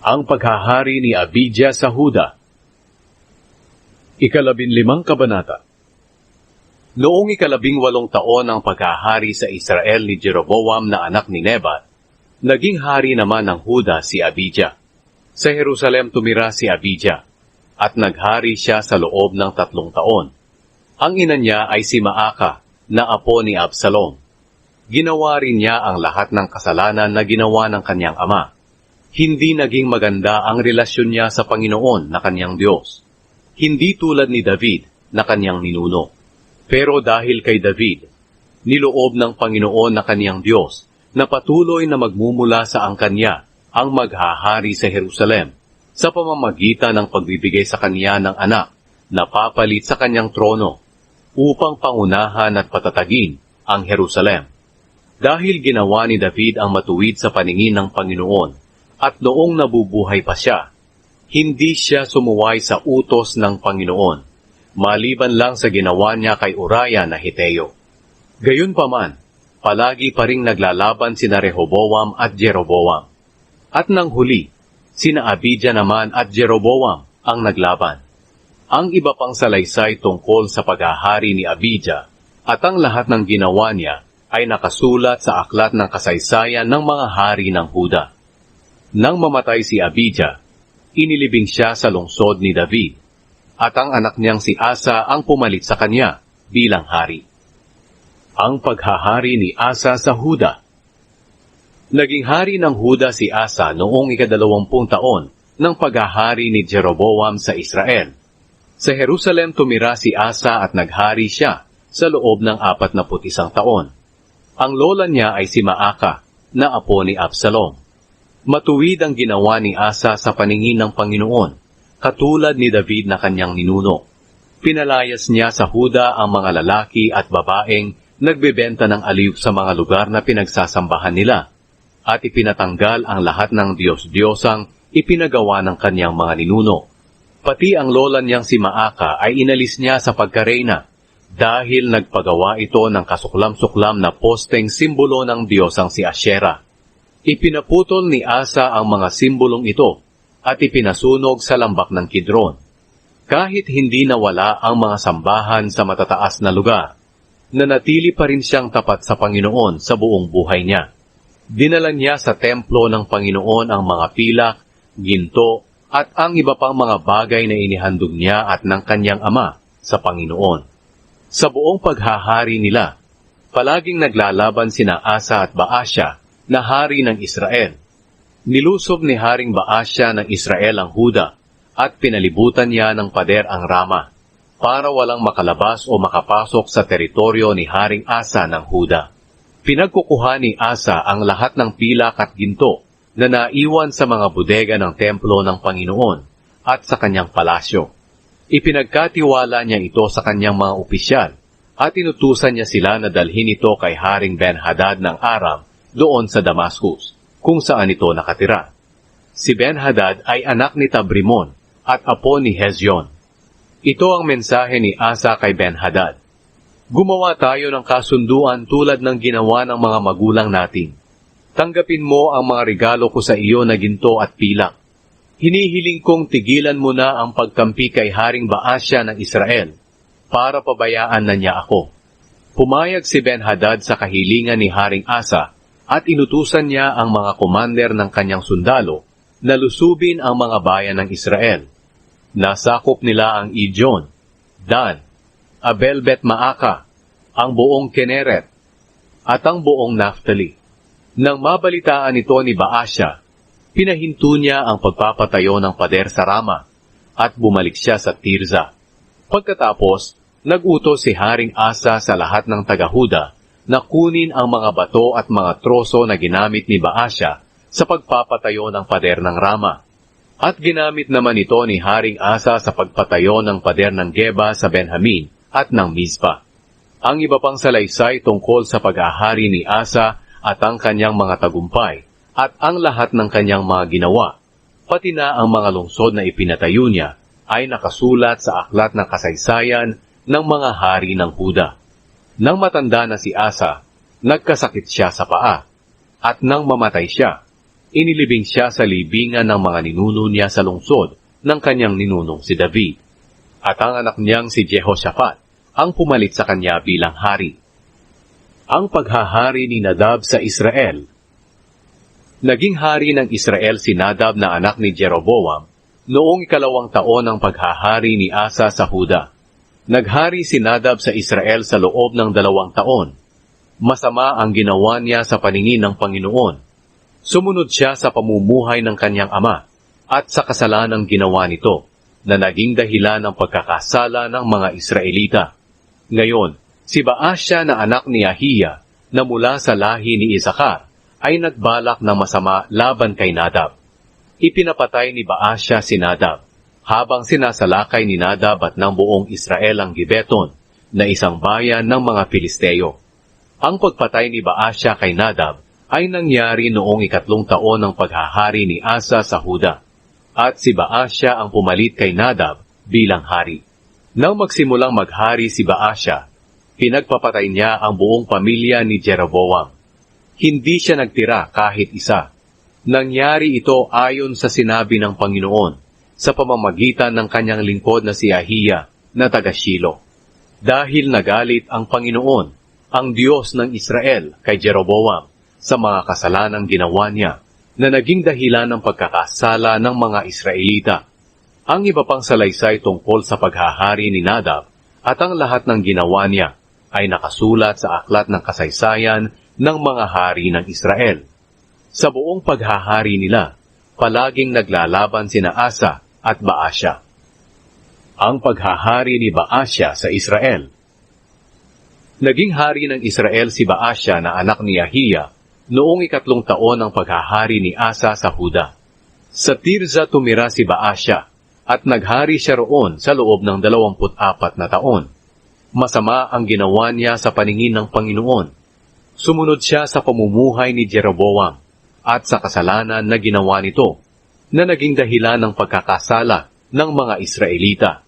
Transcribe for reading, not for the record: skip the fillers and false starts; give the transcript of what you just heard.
Ang paghahari ni Abijah sa Huda. 15 kabanata. Noong 18 taon ng paghahari sa Israel ni Jeroboam na anak ni Nebat, naging hari naman ng Huda si Abijah. Sa Jerusalem tumira si Abijah, at naghari siya sa loob ng 3 taon. Ang ina niya ay si Maaka, na apo ni Absalom. Ginawa rin niya ang lahat ng kasalanan na ginawa ng kanyang ama. Hindi naging maganda ang relasyon niya sa Panginoon na kanyang Diyos. Hindi tulad ni David na kanyang ninuno. Pero dahil kay David, niloob ng Panginoon na kanyang Diyos na patuloy na magmumula sa angkan niya ang maghahari sa Jerusalem sa pamamagitan ng pagbibigay sa kanya ng anak na papalit sa kanyang trono upang pangunahan at patatagin ang Jerusalem. Dahil ginawa ni David ang matuwid sa paningin ng Panginoon, at noong nabubuhay pa siya, hindi siya sumuway sa utos ng Panginoon, maliban lang sa ginawa niya kay Uriah na Hiteo. Gayunpaman, palagi pa ring naglalaban sina Rehoboam at Jeroboam. At nang huli, sina Abijah naman at Jeroboam ang naglaban. Ang iba pang salaysay tungkol sa paghahari ni Abijah at ang lahat ng ginawa niya ay nakasulat sa aklat ng kasaysayan ng mga hari ng Huda. Nang mamatay si Abijah, inilibing siya sa lungsod ni David, at ang anak niyang si Asa ang pumalit sa kanya bilang hari. Ang paghahari ni Asa sa Huda. Naging hari ng Huda si Asa noong 20 taon ng paghahari ni Jeroboam sa Israel. Sa Jerusalem tumira si Asa at naghari siya sa loob ng 41 taon. Ang lola niya ay si Maaka, na apo ni Absalom. Matuwid ang ginawa ni Asa sa paningin ng Panginoon, katulad ni David na kanyang ninuno. Pinalayas niya sa Huda ang mga lalaki at babaeng nagbebenta ng aliw sa mga lugar na pinagsasambahan nila, at ipinatanggal ang lahat ng Diyos-Diyosang ipinagawa ng kanyang mga ninuno. Pati ang lola niyang si Maaka ay inalis niya sa pagkareyna, dahil nagpagawa ito ng kasuklam-suklam na posteng simbolo ng Diyosang si Asyera. Ipinaputol ni Asa ang mga simbolong ito at ipinasunog sa lambak ng Kidron. Kahit hindi nawala ang mga sambahan sa matataas na lugar, nanatili pa rin siyang tapat sa Panginoon sa buong buhay niya. Dinala niya sa templo ng Panginoon ang mga pilak, ginto, at ang iba pang mga bagay na inihandog niya at ng kanyang ama sa Panginoon. Sa buong paghahari nila, palaging naglalaban sina Asa at Baasya na hari ng Israel. Nilusob ni Haring Baasya ng Israel ang Huda at pinalibutan niya ng pader ang Rama para walang makalabas o makapasok sa teritoryo ni Haring Asa ng Huda. Pinagkukuha ni Asa ang lahat ng pilak at ginto na naiwan sa mga bodega ng templo ng Panginoon at sa kanyang palasyo. Ipinagkatiwala niya ito sa kanyang mga opisyal at inutusan niya sila na dalhin ito kay Haring Ben-Hadad ng Aram doon sa Damascus, kung saan ito nakatira. Si Ben-Hadad ay anak ni Tabrimon at apo ni Hezyon. Ito ang mensahe ni Asa kay Ben-Hadad. Gumawa tayo ng kasunduan tulad ng ginawa ng mga magulang natin. Tanggapin mo ang mga regalo ko sa iyo na ginto at pilak. Hinihiling kong tigilan mo na ang pagkampi kay Haring Baasya ng Israel para pabayaan na niya ako. Pumayag si Ben-Hadad sa kahilingan ni Haring Asa at inutusan niya ang mga komander ng kanyang sundalo na lusubin ang mga bayan ng Israel. Nasakop nila ang Ijon, Dan, Abel-Bet-Maaka, ang buong Kineret, at ang buong Naphtali. Nang mabalitaan ito ni Baasya, pinahinto niya ang pagpapatayo ng pader sa Rama at bumalik siya sa Tirza. Pagkatapos, nag-utos si Haring Asa sa lahat ng taga-Huda na kunin ang mga bato at mga troso na ginamit ni Baasya sa pagpapatayo ng pader ng Rama. At ginamit naman ito ni Haring Asa sa pagpatayo ng pader ng Geba sa Benjamin at ng Mizpa. Ang iba pang salaysay tungkol sa paghahari ni Asa at ang kanyang mga tagumpay at ang lahat ng kanyang mga ginawa, pati na ang mga lungsod na ipinatayo niya, ay nakasulat sa aklat ng kasaysayan ng mga hari ng Huda. Nang matanda na si Asa, nagkasakit siya sa paa, at nang mamatay siya, inilibing siya sa libingan ng mga ninuno niya sa lungsod ng kanyang ninunong si David. At ang anak niyang si Jehoshaphat ang pumalit sa kanya bilang hari. Ang paghahari ni Nadab sa Israel. Naging hari ng Israel si Nadab na anak ni Jeroboam noong 2 taon ng paghahari ni Asa sa Huda. Naghari si Nadab sa Israel sa loob ng 2 taon. Masama ang ginawa niya sa paningin ng Panginoon. Sumunod siya sa pamumuhay ng kanyang ama at sa kasalanang ginawa nito na naging dahilan ng pagkakasala ng mga Israelita. Ngayon, si Baasya na anak ni Ahiya na mula sa lahi ni Isakar ay nagbalak ng masama laban kay Nadab. Ipinapatay ni Baasya si Nadab habang sinasalakay ni Nadab at ng buong Israel ang Gibeton na isang bayan ng mga Filisteo. Ang pagpatay ni Baasya kay Nadab ay nangyari noong 3 taon ng paghahari ni Asa sa Huda, at si Baasya ang pumalit kay Nadab bilang hari. Nang magsimulang maghari si Baasya, pinagpapatay niya ang buong pamilya ni Jeroboam. Hindi siya nagtira kahit isa. Nangyari ito ayon sa sinabi ng Panginoon sa pamamagitan ng kanyang lingkod na si Ahiya na taga Shilo. Dahil nagalit ang Panginoon, ang Diyos ng Israel kay Jeroboam sa mga kasalanang ginawa niya na naging dahilan ng pagkakasala ng mga Israelita. Ang iba pang salaysay tungkol sa paghahari ni Nadab at ang lahat ng ginawa niya ay nakasulat sa aklat ng kasaysayan ng mga hari ng Israel. Sa buong paghahari nila, palaging naglalaban sina Asa at Baasya. Ang paghahari ni Baasya sa Israel. Naging hari ng Israel si Baasya na anak ni Ahiya noong 3 taon ng paghahari ni Asa sa Huda. Sa Tirza tumira si Baasya at naghari siya roon sa loob ng 24 na taon. Masama ang ginawa niya sa paningin ng Panginoon. Sumunod siya sa pamumuhay ni Jeroboam at sa kasalanan na ginawa nito na naging dahilan ng pagkakasala ng mga Israelita.